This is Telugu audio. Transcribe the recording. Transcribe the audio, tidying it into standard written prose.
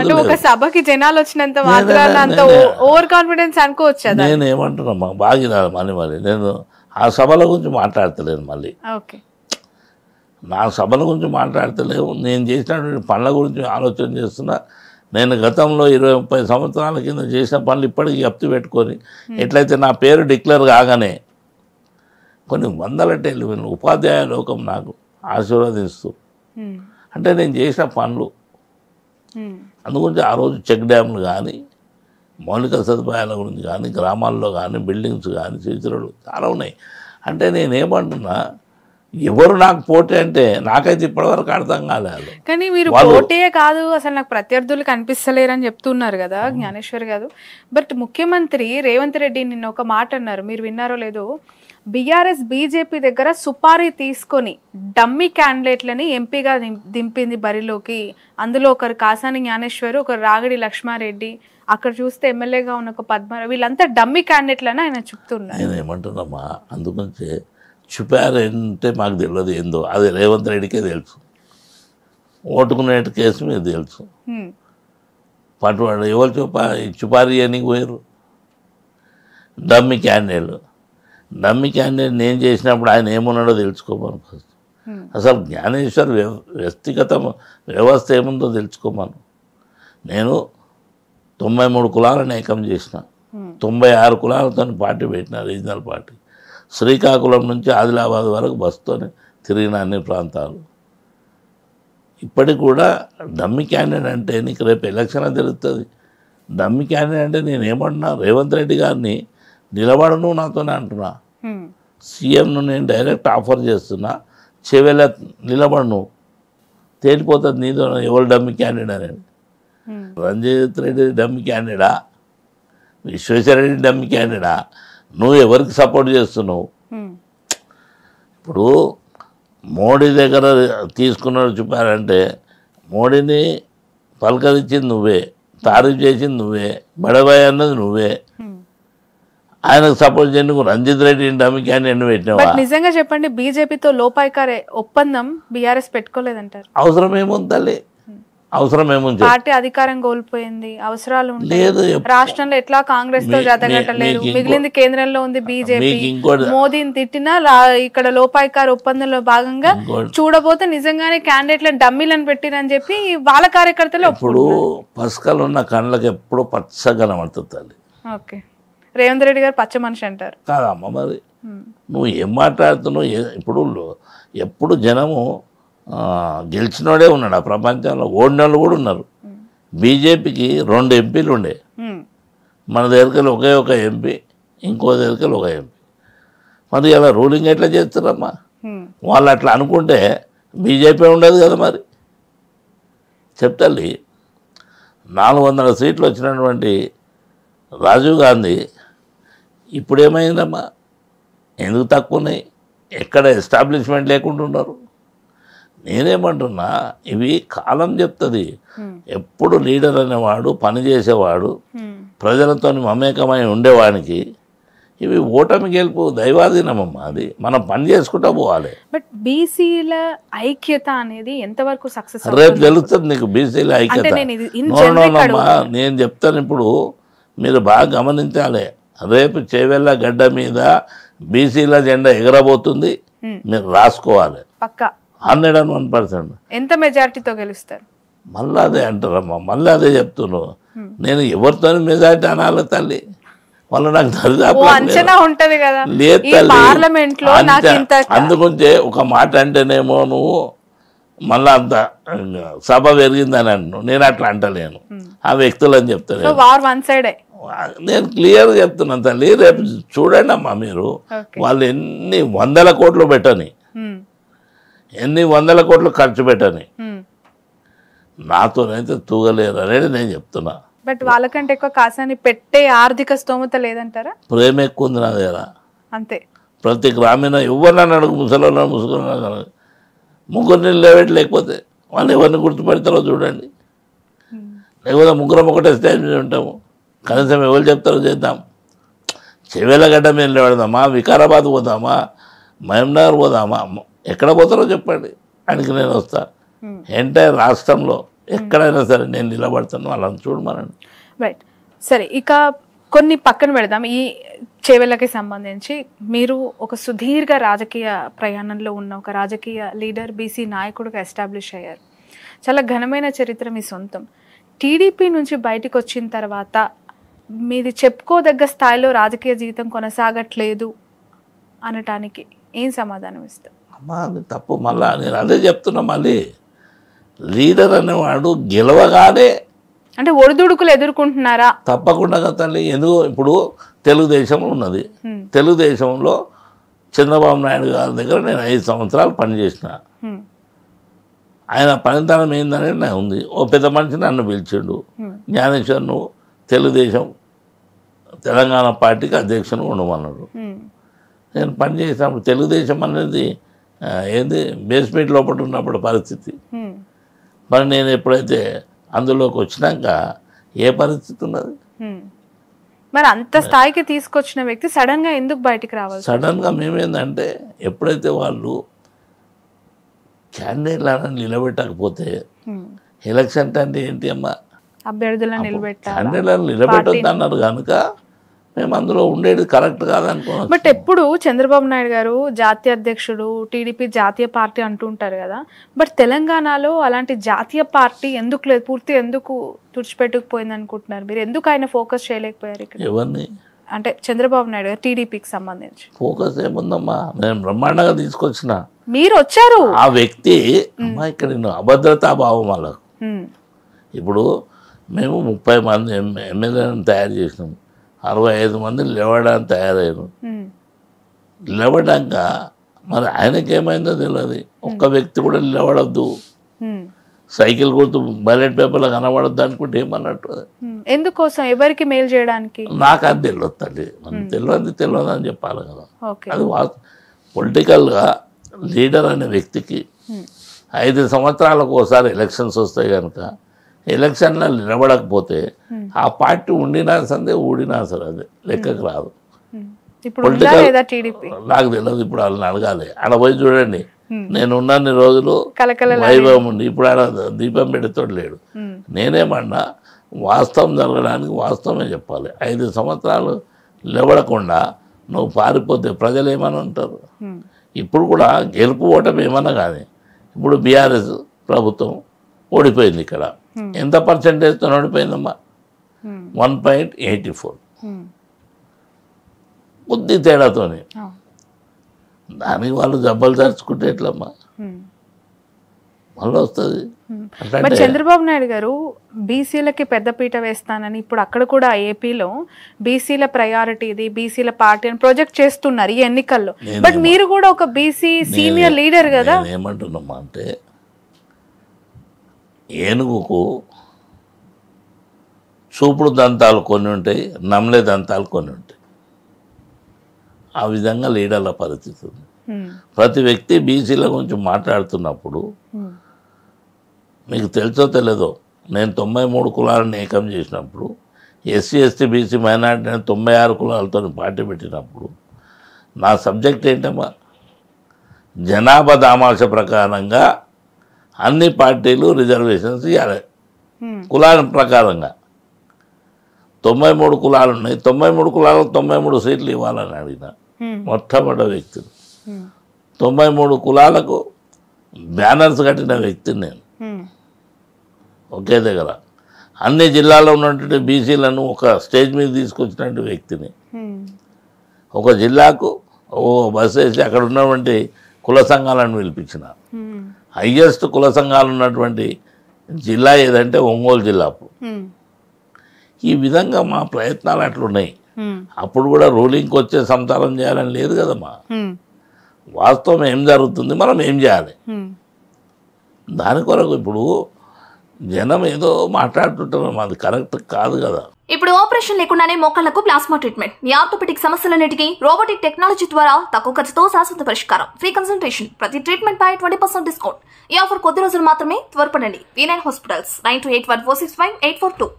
అంటే ఒక సభకి జనాలు వచ్చినంత మాత్రాన అంత ఓవర్ కాన్ఫిడెన్స్ అనుకోవచ్చు. నేనేమంటున్నా బాగా మరి నేను ఆ సభల గురించి మాట్లాడతలేను. మళ్ళీ నా సభల గురించి మాట్లాడతలేవు. నేను చేసినటువంటి పనుల గురించి ఆలోచన చేస్తున్నా. నేను గతంలో 20-30 సంవత్సరాల కింద చేసిన పనులు ఇప్పటికీ జప్తు పెట్టుకొని ఎట్లయితే నా పేరు డిక్లేర్ కాగానే కొన్ని వందల టెలివిజన్ ఉపాధ్యాయ లోకం నాకు ఆశీర్వదిస్తూ అంటే నేను చేసిన పనులు అందుగురించి ఆ రోజు చెక్ డ్యామ్లు కానీ మౌలిక సదుపాయాల గురించి కానీ గ్రామాల్లో కానీ బిల్డింగ్స్ కానీ సీసీరోడ్లు చాలా ఉన్నాయి. అంటే నేనేమంటున్నా ఎవరు నాకు పోటీ అంటే నాకైతే ఇప్పటివరకు అర్థం కాలేదు. కానీ మీరు పోటీయే కాదు అసలు నాకు ప్రత్యర్థులు కనిపిస్తలేరని చెప్తున్నారు కదా జ్ఞానేశ్వర్ గారు. బట్ ముఖ్యమంత్రి రేవంత్ రెడ్డి నిన్న ఒక మాట అన్నారు, మీరు విన్నారో లేదో, బీఆర్ఎస్ బీజేపీ దగ్గర సుపారీ తీసుకొని డమ్మీ క్యాండిడేట్లని ఎంపీగా దింపింది బరిలోకి. అందులో ఒకరు కాసాని జ్ఞానేశ్వర్, ఒకరు రాగడి లక్ష్మారెడ్డి, అక్కడ చూస్తే ఎమ్మెల్యేగా ఉన్న ఒక పద్మారావు, వీళ్ళంతా డమ్మీ క్యాండిడేట్లని ఆయన చెప్తున్నారు. నేను ఏమంటున్నామా అందుగురించి చూపారంటే మాకు తెలియదు ఏందో, అది రేవంత్ రెడ్డికే తెలుసు. ఓటుకునే కేసు మీద తెలుసు. పట్టుబడి ఎవరు చుపారీ అని పోయారు డమ్మీ క్యాండిడేట్. డమ్మీ క్యాండిడేట్ నేను చేసినప్పుడు ఆయన ఏమున్నాడో తెలుసుకోమను. ఫస్ట్ అసలు జ్ఞానేశ్వర్ వ్యక్తిగత వ్యవస్థ ఏముందో తెలుసుకోమను. నేను 93 కులాలను ఏకం చేసిన, 96 కులాలతో పార్టీ పెట్టిన, రీజనల్ పార్టీ. శ్రీకాకుళం నుంచి ఆదిలాబాద్ వరకు బస్సుతోనే తిరిగిన అన్ని ప్రాంతాలు. ఇప్పటికి కూడా డమ్మీ క్యాండిడేట్ అంటే నీకు రేపు ఎలక్షన్ తెలుస్తుంది. డమ్మీ క్యాండిడేట్ అంటే నేను ఏమంటున్నా, రేవంత్ రెడ్డి గారిని నిలబడను నాతోనే అంటున్నా. సీఎంను నేను డైరెక్ట్ ఆఫర్ చేస్తున్నా, చెవెల నిలబడను, తేలిపోతుంది నీతో ఎవరు డమ్మీ క్యాండిడేట్ అనేది. రంజిత్ రెడ్డి డమ్మీ క్యాండిడేటా, విశ్వేశ్వరరెడ్డి డమ్మీ క్యాండిడేటా, నువ్వు ఎవరికి సపోర్ట్ చేస్తున్నావు? ఇప్పుడు మోడీ దగ్గర తీసుకున్నాడు చూపారంటే మోడీని పలకరించింది నువ్వే, తారీఫ్ చేసింది నువ్వే, బడబాయ్ అన్నది నువ్వే. ఆయనకు సపోర్ట్ చేయడానికి రంజిత్ రెడ్డి డమ్మీ క్యాండిడేట్ పెట్టినావా? నిజంగా చెప్పండి, బీజేపీతో లోపాయికారే ఒప్పందం బీఆర్ఎస్ పెట్టుకోలేదంటారు. అవసరం ఏముంది తల్లి, అవసరం ఏముంది? పార్టీ అధికారం కోల్పోయింది, అవసరాలు లేదు. రాష్ట్రంలో ఎట్లా కాంగ్రెస్ తో జతగట్టలేదు, మిగిలింది కేంద్రంలో ఉంది బీజేపీ. మోదీని తిట్టినా ఇక్కడ లోపాయికార ఒప్పందంలో భాగంగా చూడబోతే నిజంగానే క్యాండిడేట్లను డమ్మీలను పెట్టిరని చెప్పి వాళ్ళ కార్యకర్తలు ఇప్పుడు పసుకలు ఉన్న కళ్ళకి ఎప్పుడు పచ్చగా కనబడుతుంది. ఓకే, రేవంత్ రెడ్డి గారు పచ్చ మనిషి అంటారు కాదమ్మ. మరి నువ్వు ఏం మాట్లాడుతున్నావు? ఇప్పుడు ఎప్పుడు జనము గెలిచినోడే ఉన్నాడు ఆ ప్రపంచంలో, ఓడినోళ్ళు కూడా ఉన్నారు. బీజేపీకి 2 ఎంపీలు ఉండే, మన దగ్గరికి ఒకే ఒక ఎంపీ, ఇంకో దగ్గరికి ఒక ఎంపీ. మరి అలా రూలింగ్ ఎట్లా చేస్తారమ్మా? వాళ్ళు అట్లా అనుకుంటే బీజేపీ ఉండదు కదా. మరి చెప్తాలి, 400 సీట్లు వచ్చినటువంటి రాజీవ్ గాంధీ ఇప్పుడు ఏమైందమ్మా? ఎందుకు తక్కువ ఉన్నాయి? ఎక్కడ ఎస్టాబ్లిష్మెంట్ లేకుండా ఉన్నారు. నేనేమంటున్నా, ఇవి కాలం చెప్తుంది. ఎప్పుడు లీడర్ అనేవాడు, పనిచేసేవాడు, ప్రజలతో మమేకమై ఉండేవాడికి ఇవి ఓటమి గెలుపు దైవాధీనమమ్మా. అది మనం పని చేసుకుంటా పోవాలి. బట్ బీసీల ఐక్యత అనేది ఎంతవరకు సక్సెస్? రేపు తెలుస్తుంది నీకు బీసీల ఐక్యత. నేను చెప్తాను, ఇప్పుడు మీరు బాగా గమనించాలి. రేపు చేవెళ్ళ గడ్డ మీద బీసీల జెండా ఎగరబోతుంది, మీరు రాసుకోవాలి. పక్కా 101%. ఎంత మెజారిటీతో గెలుస్తారు? మళ్ళీ అదే అంటారమ్మా, మళ్ళీ అదే చెప్తున్నావు. నేను ఎవరితో మెజారిటీ అనాలి తల్లి? వాళ్ళు నాకు లేదు తల్లి. అందుకుంటే ఒక మాట అంటేనేమో నువ్వు మళ్ళీ అంత సభ పెరిగిందని అంటున్నావు. నేను అట్లా అంటలేను, ఆ వ్యక్తులు అని చెప్తాను. నేను క్లియర్గా చెప్తున్నాను తల్లి. రేపు చూడండి అమ్మా, మీరు వాళ్ళు ఎన్ని 100 కోట్లు పెట్టని, ఎన్ని 100 కోట్లు ఖర్చు పెట్టని, నాతోనైతే తూగలేరు అనేది నేను చెప్తున్నా. బట్ వాళ్ళకంటే ఎక్కువ కాసాని పెట్టే ఆర్థిక స్తోమత లేదంటారా? ప్రేమ ఎక్కువ ఉంది నా దగ్గర అంతే. ప్రతి గ్రామీణ ఎవరినన్నా అడుగు, ముసలి ముగ్గురిని లేవేటి, లేకపోతే వాళ్ళు ఎవరిని గుర్తుపెడతారో చూడండి. లేకపోతే ముగ్గురం ఒకటే స్టేజ్ మీద ఉంటాము, కనీసం ఎవరు చెప్తారో చేద్దాం. చెవేలగడ్డ మీద నిలబడదామా, వికారాబాద్ పోదామా, మహమ్నగర్ పోదామా, ఎక్కడ పోతారో చెప్పండి, ఆయనకి నేను వస్తా. ఎంటైర్ రాష్ట్రంలో ఎక్కడైనా సరే నేను నిలబడతాను, వాళ్ళని చూడమనండి. రైట్. సరే, ఇక కొన్ని పక్కన పెడదాం. ఈ చేవెళ్ళకి సంబంధించి మీరు ఒక సుదీర్ఘ రాజకీయ ప్రయాణంలో ఉన్న ఒక రాజకీయ లీడర్, బీసీ నాయకుడిగా ఎస్టాబ్లిష్ అయ్యారు. చాలా ఘనమైన చరిత్ర మీ సొంతం. టీడీపీ నుంచి బయటకు వచ్చిన తర్వాత మీది చెప్పుకోదగ్గ స్థాయిలో రాజకీయ జీవితం కొనసాగట్లేదు అనటానికి ఏం సమాధానం ఇస్తారు? అమ్మా అది తప్పు. మళ్ళా నేను అదే చెప్తున్నా, మళ్ళీ లీడర్ అనేవాడు గెలవగానే అంటే ఒడిదుడుకులు ఎదుర్కొంటున్నారా? తప్పకుండా తల్లి. ఎందుకు ఇప్పుడు తెలుగుదేశం ఉన్నది, తెలుగుదేశంలో చంద్రబాబు నాయుడు గారి దగ్గర నేను 5 సంవత్సరాలు పనిచేసిన. ఆయన పనితనం ఏందనేది నాకు ఉంది. ఓ పెద్ద మనిషి నన్ను పిలిచిండు, జ్ఞానేశ్వర్ నువ్వు తెలుగుదేశం తెలంగాణ పార్టీకి అధ్యక్షుని ఉండమన్నాడు. నేను పనిచేసినప్పుడు తెలుగుదేశం అనేది ఏంది బేస్మెంట్ లోపల ఉన్నప్పుడు పరిస్థితి. మరి నేను ఎప్పుడైతే అందులోకి వచ్చినాక ఏ పరిస్థితి ఉన్నది? మరి అంత స్థాయికి తీసుకొచ్చిన వ్యక్తి సడన్ గా ఎందుకు బయటికి రావాలి? సడన్గా మేమేందంటే ఎప్పుడైతే వాళ్ళు క్యాండిడేట్లను నిలబెట్టకపోతే ఎలక్షన్ అంటే ఏంటి అమ్మా, అభ్యర్థులను నిలబెట్టాలి, క్యాండిడేట్లను నిలబెట్టొద్దు అన్నారు కనుక మేము అందులో ఉండేది కరెక్ట్ కాదనుకున్నాం. బట్ ఎప్పుడు చంద్రబాబు నాయుడు గారు జాతీయ అధ్యక్షుడు, టీడీపీ జాతీయ పార్టీ అంటుంటారు కదా, బట్ తెలంగాణలో అలాంటి జాతీయ పార్టీ ఎందుకు లేదు, పూర్తి ఎందుకు తుడిచిపెట్టుకుపోయింది అనుకుంటున్నారు మీరు? ఎందుకు ఆయన ఫోకస్ చేయలేకపోయారు ఇక్కడ? ఎవరిని అంటే చంద్రబాబు నాయుడు గారు టీడీపీకి సంబంధించి ఫోకస్ ఏముందమ్మా, నేను బ్రహ్మాండంగా తీసుకొచ్చిన. మీరు వచ్చారు, ఆ వ్యక్తి అమ్మా ఇక్కడ అభద్రతా భావం వాళ్ళకు. ఇప్పుడు మేము 30 మంది ఎమ్మెల్యేలను తయారు చేసినాము, 65 మంది లేవడానికి తయారయ్యారు. లేవడాక మరి ఆయనకి ఏమైందో తెలియదు. ఒక్క వ్యక్తి కూడా నిలబడద్దు, సైకిల్ గుర్తు బ్యాలెట్ పేపర్లో కనబడద్దు అనుకుంటే ఏమన్నట్టు. ఎందుకోసం, ఎవరికి మేలు చేయడానికి? నాకు అది తెలియదు తల్లి, తెలియదు అని చెప్పాలి కదా. అది పొలిటికల్గా లీడర్ అనే వ్యక్తికి 5 సంవత్సరాలకు ఒకసారి ఎలక్షన్స్ వస్తాయి కనుక ఎలక్షన్లో నిలబడకపోతే ఆ పార్టీ ఉండినా సరే ఊడినా సరే అది లెక్కకు రాదు. పొలిటికల్ నాకు తెలియదు, ఇప్పుడు వాళ్ళని అడగాలి. ఆడ పోయి చూడండి, నేను ఉన్నన్ని రోజులు వైభవం ఉండి ఇప్పుడు ఆడ దీపం పెడుతోడు లేడు. నేనేమన్నా వాస్తవం జరగడానికి వాస్తవమే చెప్పాలి. 5 సంవత్సరాలు నిలబడకుండా నువ్వు పారిపోతే ప్రజలు ఏమని ఉంటారు? ఇప్పుడు కూడా గెలుపు ఓటమి ఏమన్నా కానీ ఇప్పుడు బీఆర్ఎస్ ప్రభుత్వం ఓడిపోయింది. ఇక్కడ ఎంత పర్సెంటేజ్తో ఓడిపోయిందమ్మా? 1.84, కొద్ది తేడాతోని. దానికి వాళ్ళు జబ్బలు తెరుచుకుంటే ఎట్లమ్మా మళ్ళీ వస్తుంది. మరి చంద్రబాబు నాయుడు గారు బీసీలకి పెద్దపీట వేస్తానని ఇప్పుడు అక్కడ కూడా ఏపీలో బీసీల ప్రయారిటీ ఇది, బీసీల పార్టీ అని ప్రొజెక్ట్ చేస్తున్నారు ఈ ఎన్నికల్లో. బట్ మీరు కూడా ఒక బీసీ సీనియర్ లీడర్ కదా. ఏమంటున్నామా అంటే ఏనుగుకు చూపుడు దంతాలు కొన్ని ఉంటాయి, నమ్మలే దంతాలు కొన్ని ఉంటాయి. ఆ విధంగా లీడర్ల పరిస్థితి ఉంది. ప్రతి వ్యక్తి బీసీల గురించి మాట్లాడుతున్నప్పుడు మీకు తెలుసో తెలియదో, నేను 93 కులాలను ఏకం చేసినప్పుడు, ఎస్సీ ఎస్టీ బీసీ మైనార్టీ 96 కులాలతో పార్టీ పెట్టినప్పుడు నా సబ్జెక్ట్ ఏంటమ్మా, జనాభా దామాష ప్రకారంగా అన్ని పార్టీలు రిజర్వేషన్స్ ఇవ్వాలి. కులాల ప్రకారంగా 93 కులాలు ఉన్నాయి, 93 కులాలకు 93 సీట్లు ఇవ్వాలని అడిగిన మొట్టమొదటి వ్యక్తిని. 93 కులాలకు బ్యానర్స్ కట్టిన వ్యక్తిని నేను. ఒకే దగ్గర అన్ని జిల్లాల్లో ఉన్నటువంటి బీసీలను ఒక స్టేజ్ మీద తీసుకొచ్చినటువంటి వ్యక్తిని. ఒక జిల్లాకు ఓ బస్ వేసి అక్కడ ఉన్నటువంటి కుల సంఘాలను పిలిపించిన. హయ్యెస్ట్ కుల సంఘాలు ఉన్నటువంటి జిల్లా ఏదంటే ఒంగోలు జిల్లా. ఈ విధంగా మా ప్రయత్నాలు అట్లున్నాయి. అప్పుడు కూడా రూలింగ్కి వచ్చే సంతానం చేయాలని లేదు కదమ్మా. వాస్తవం ఏం జరుగుతుంది, మనం ఏం చేయాలి దాని కొరకు. ఇప్పుడు జనం ఏదో మాట్లాడుతుంటారు, అది కరెక్ట్ కాదు కదా. ఇప్పుడు ఆపరేషన్ లేకుండానే మోకాళ్లకు ప్లాస్మా ట్రీట్మెంట్, మీ ఆర్థోపెటిక్ సమస్యలన్నిటికీ రోబోటిక్ టెక్నాలజీ ద్వారా తక్కువ ఖర్చుతో శాశ్వత పరిష్కారం, ఫ్రీ కన్సల్టేషన్, ప్రతి ట్రీట్మెంట్ పై 20% డిస్కౌంట్. ఈ ఆఫర్ కొద్ది రోజులు మాత్రమే, త్వరపడండి. V9 hospitals 9281465842.